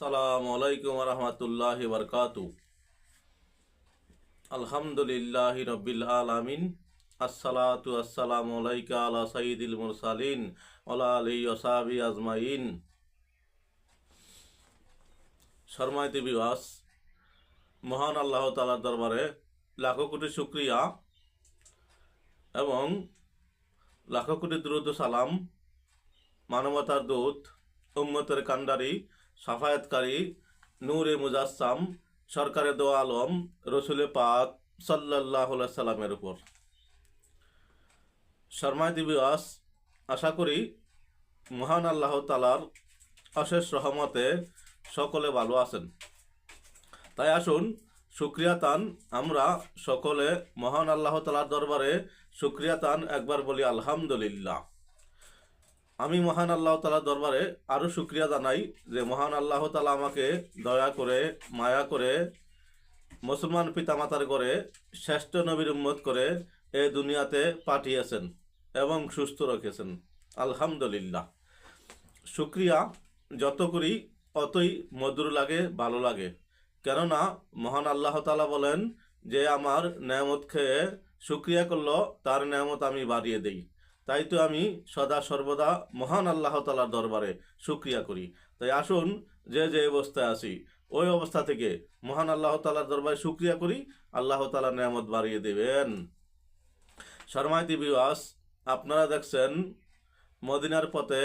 আসসালামু আলাইকুম রহমতুল্লাহি বরকাতু। আলহামদুলিল্লাহি রব্বিল আলামিন। আসসালাতু আসসালামু আলাইকা আলা সাইয়্যিদিল মুরসালিন ওয়ালা আলিহি ওয়াসাহবিহি আজমাইন। সম্মানিত বিওয়াস, মহান আল্লাহ তাআলার দরবারে লাখো কোটি শুকরিয়া এবং লাখো কোটি দুরূদ ও সালাম মানবতার দূত, উম্মতের কান্ডারি, সাফায়াতকারী, নূরে মুজাসসাম, সরকারে দো আলম, রসুলে পাক সাল্লাল্লাহু আলাইহি সাল্লামের উপর। সম্মানিত বিওয়াস, আশা করি মহান আল্লাহ তাআলার অশেষ রহমতে সকলে ভালো আছেন। তাই আসুন শুকরিয়া তান আমরা সকলে মহান আল্লাহ তাআলার দরবারে শুকরিয়া তান একবার বলি আলহামদুলিল্লাহ। আমি মহান আল্লাহ তাআলার দরবারে আরও শুকরিয়া জানাই যে মহান আল্লাহ তাআলা আমাকে দয়া করে মায়া করে মুসলমান পিতামাতার করে শ্রেষ্ঠ নবীর উম্মত করে এই দুনিয়াতে পাঠিয়েছেন এবং সুস্থ রেখেছেন। আলহামদুলিল্লাহ। শুকরিয়া যত করি অতই মধুর লাগে, ভালো লাগে। কেননা মহান আল্লাহ তাআলা বলেন যে আমার নেয়ামত খেয়ে শুকরিয়া করলো তার নেয়ামত আমি বাড়িয়ে দেই। তাই তো আমি সদা সর্বদা মহান আল্লাহ তাআলার দরবারে শুকরিয়া করি। তাই আসুন যে যে অবস্থায় আছি ওই অবস্থা থেকে মহান আল্লাহ তাআলার দরবারে শুকরিয়া করি, আল্লাহ তাআলা নেয়ামত বাড়িয়ে দেবেন। সম্মানিত বিওয়াস, আপনারা দেখছেন মদিনার পথে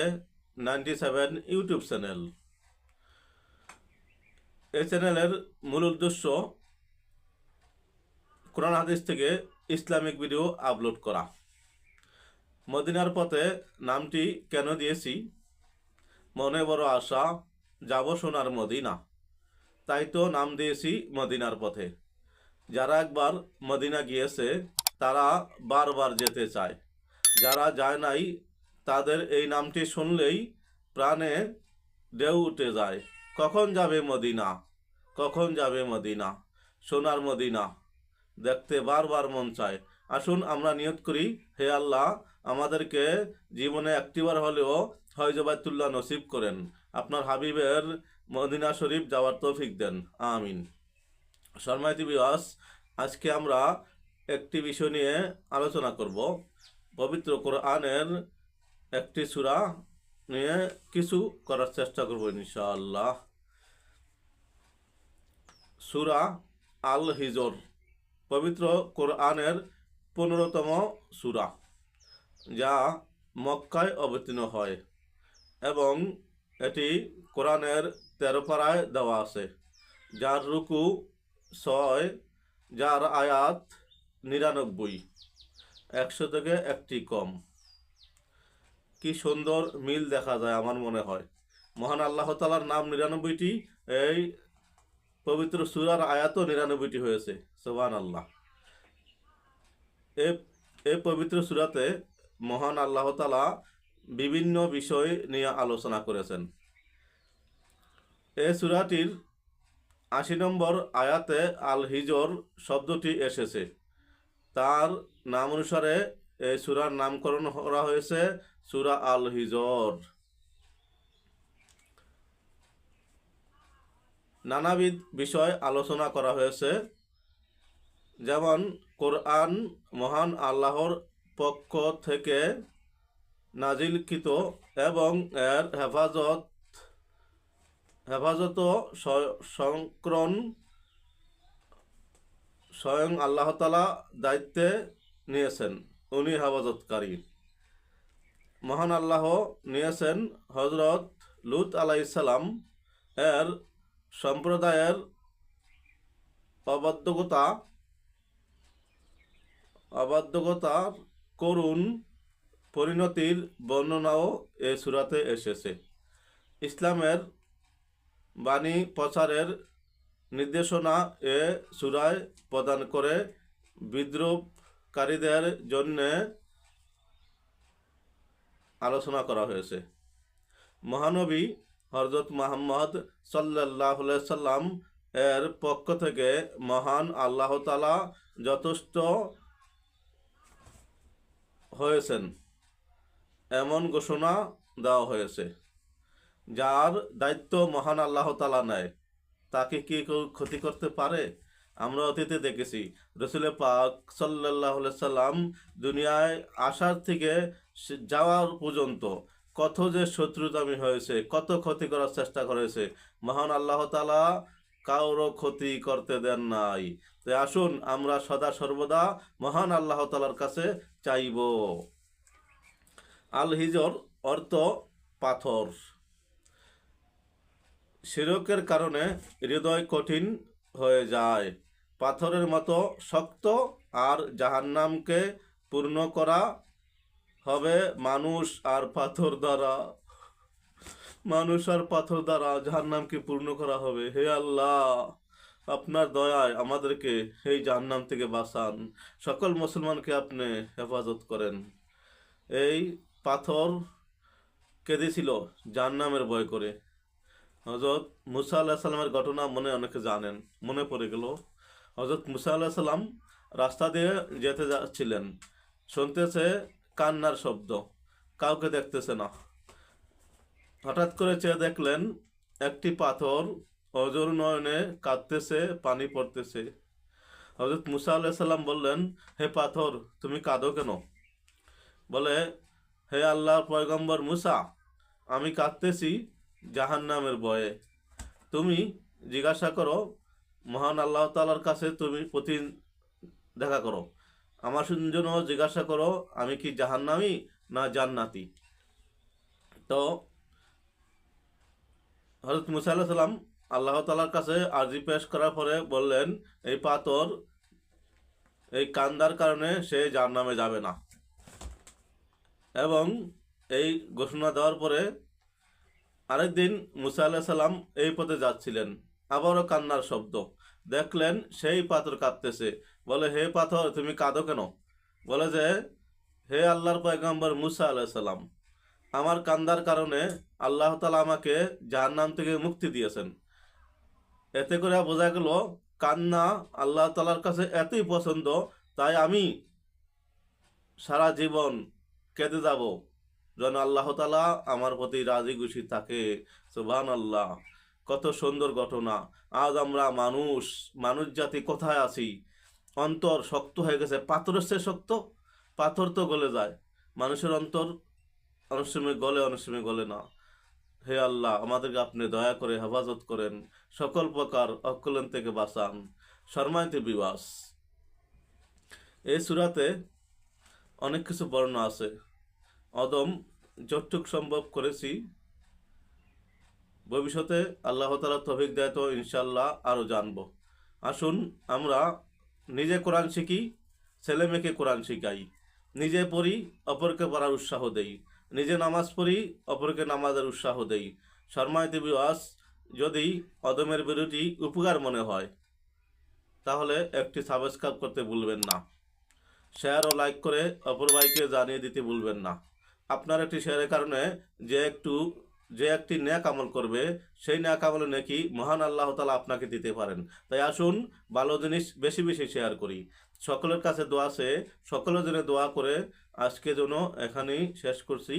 97 ইউটিউব চ্যানেল। এই চ্যানেলের মূল উদ্দেশ্য কোরআন হাদিস থেকে ইসলামিক ভিডিও আপলোড করা। মদিনার পথে নামটি কেন দিয়েছি? মনে বড় আশা, যাব সোনার মদিনা, তাই তো নাম দিয়েছি মদিনার পথে। যারা একবার মদিনা গিয়েছে তারা বারবার যেতে চায়, যারা যায় নাই তাদের এই নামটি শুনলেই প্রাণে ঢেউ উঠে যায়। কখন যাবে মদিনা, কখন যাবে মদিনা, সোনার মদিনা দেখতে বারবার মন চায়। আসুন আমরা নিয়ত করি, হে আল্লাহ আমাদেরকে জীবনে একটিবার হলেও হজে বাইতুল্লাহ নসিব করেন, আপনার হাবিবের মদিনা শরীফ যাওয়ার তৌফিক দেন, আমিন। সম্মানিত বিওয়াস, আজকে আমরা একটি বিষয় নিয়ে আলোচনা করব। পবিত্র কোরআনের একটি সূরা নিয়ে কিছু করার চেষ্টা করব ইনশাআল্লাহ। সূরা আল হিজর পবিত্র কোরআনের 15তম সূরা, যা মক্কায় অবতীর্ণ হয় এবং এটি কোরআনের 13 পারায় দেওয়া আছে, যার রুকু 6, যার আয়াত 99, 100 থেকে একটি কম। কি সুন্দর মিল দেখা যায় আমার মনে হয়। মহান আল্লাহ তাআলার নাম 99টি, এই পবিত্র সূরার আয়াতও 99টি হয়েছে। সুবহানাল্লাহ। এই পবিত্র সূরাতে মহান আল্লাহ তাআলা বিভিন্ন বিষয় নিয়ে আলোচনা করেছেন। এই সূরাটির 80 নম্বর আয়াতে আল হিজর শব্দটি এসেছে। তার নাম অনুসারে এই সূরার নামকরণ করা হয়েছে সূরা আল হিজর। নানাবিধ বিষয় আলোচনা করা হয়েছে, যেমন কোরআন মহান আল্লাহর পক্ষ থেকে নাজিলকৃত এবং এর হেফাজত সংকরণ স্বয়ং আল্লাহ তাআলা দায়িত্বে নিয়েছেন, উনি হেফাজতকারী। মহান আল্লাহ নিয়েছেন হযরত লূত আলাইহিস সালাম এর সম্প্রদায়ের অবাধ্যতার করুণ পরিণতির বর্ণনাও এ সূরাতে এসেছে। ইসলামের বাণী প্রচারের নির্দেশনা এ সূরায় প্রদান করে বিদ্রোহকারীদের জন্য আলোচনা করা হয়েছে। মহানবী হযরত মুহাম্মদ সাল্লাল্লাহু আলাইহি সাল্লাম এর পক্ষ থেকে মহান আল্লাহ তাআলা যথেষ্ট হয়েছেন এমন ঘোষণা দেওয়া হয়েছে। যার দায়িত্ব মহান আল্লাহ তাআলা নেয়, তাকে কি কেউ ক্ষতি করতে পারে? আমরা অতীতে দেখেছি রসুল পাক সাল্লাল্লাহু আলাইহি সাল্লাম দুনিয়ায় আসার থেকে যাওয়ার পর্যন্ত কত যে শত্রুতামি হয়েছে, কত ক্ষতি করার চেষ্টা করেছে। মহান আল্লাহ তাআলা কারো ক্ষতি করতে দেন নাই। তো আসুন আমরা সদা সর্বদা মহান আল্লাহ তাআলার কাছে চাইব। আল হিজর অর্থ পাথর। শিরকের কারণে হৃদয় কঠিন হয়ে যায়, পাথরের মতো শক্ত। আর জাহান্নামকে পূর্ণ করা হবে মানুষ আর পাথর দ্বারা। মানুষ আর পাথর দ্বারা জাহান্নামকে পূর্ণ করা হবে। হে আল্লাহ, আপনার দয়ায় আমাদেরকে এই জাহান্নাম থেকে বাঁচান। সকল মুসলমানকে আপনি হেফাজত করেন। এই পাথর কেঁদেছিল জাহান্নামের ভয় করে। হজরত মুসা আল্লাহ সাল্লামের ঘটনা অনেকে জানেন, মনে পড়ে গেল। হজরত মুসা আল্লাহ সাল্লাম রাস্তা দিয়ে যেতে যাচ্ছিলেন, শুনতেছে কান্নার শব্দ, কাউকে দেখতেছে না। হঠাৎ করে চেয়ে দেখলেন একটি পাথর অজর নয়নে কাঁদতেছে, পানি পড়তেছে। হজরত মুসা আল্লাহ সাল্লাম বললেন, হে পাথর, তুমি কাঁদো কেন? বলে, হে আল্লাহর পয়গম্বর মুসা, আমি কাঁদতেছি জাহান্নামের ভয়ে। তুমি জিজ্ঞাসা করো মহান আল্লাহ তাআলার কাছে, তুমি প্রতি দেখা করো, আমার জন্য জিজ্ঞাসা করো আমি কি জাহান্নামী না জান্নাতি। তো হযরত মুসা আলাইহিস সালাম আল্লাহ তাআলার কাছে আরজি পেশ করার পরে বললেন, এই পাথর এই কান্দার কারণে সে জাহান্নামে যাবে না। এবং এই ঘোষণা দেওয়ার পরে আরেকদিন মুসা আলাইহিস সালাম এই পথে যাচ্ছিলেন, আবারও কান্নার শব্দ, দেখলেন সেই পাথর কাঁদতেছে। বলে, হে পাথর, তুমি কাঁদো কেন? বলে যে, হে আল্লাহর পয়গম্বর মুসা আলাইহিস সালাম, আমার কান্দার কারণে আল্লাহ তাআলা আমাকে জাহান্নাম থেকে মুক্তি দিয়েছেন। এতে করে বোঝা গেল কান্না আল্লাহ তাআলার কাছে এতই পছন্দ, তাই আমি সারা জীবন কেঁদে যাব যেন আল্লাহ তাআলা আমার প্রতি রাজি খুশি থাকে। সুবহানাল্লাহ, কত সুন্দর ঘটনা। আজ আমরা মানুষ জাতি কোথায় আছি? অন্তর শক্ত হয়ে গেছে, পাথরের চেয়ে শক্ত। পাথর তো গলে যায়, মানুষের অন্তর অনেক সময় গলে, অনেক সময় গলে না। হে আল্লাহ, আমাদেরকে আপনি দয়া করে হেফাজত করেন, সকল প্রকার অকল্যাণ থেকে বাঁচান। সম্মানিত বিবাস, এই সূরাতে অনেক কিছু বর্ণনা আছে, অদম যতটুক সম্ভব করেছি। ভবিষ্যতে আল্লাহ তাআলা তৌফিক দেয় তো ইনশাআল্লাহ আরও জানব। আসুন আমরা নিজে কোরআন শিখি, ছেলে মেয়েকে কোরআন শিখাই, নিজে পড়ি, অপরকে পড়ার উৎসাহ দেই, নিজে নামাজ পড়ি, অপরকে নামাজের উৎসাহ দেই। সম্মানিত বিওয়াস, যদি অদমের ভিডিওটি উপকার মনে হয় তাহলে একটি সাবস্ক্রাইব করতে ভুলবেন না, শেয়ার ও লাইক করে অপর ভাইকে জানিয়ে দিতে ভুলবেন না। আপনার একটি শেয়ারের কারণে যে একটি নেক আমল করবে, সেই নেক আমলের নেকি মহান আল্লাহ তাআলা আপনাকে দিতে পারেন। তাই আসুন ভালো জিনিস বেশি বেশি শেয়ার করি। সকলের কাছে দোয়া আছে, সকলের জন্য দোয়া করে আজকে জন্য এখানেই শেষ করছি।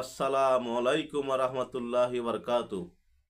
আসসালামু আলাইকুম ওয়া রাহমাতুল্লাহি ওয়া বারাকাতুহু।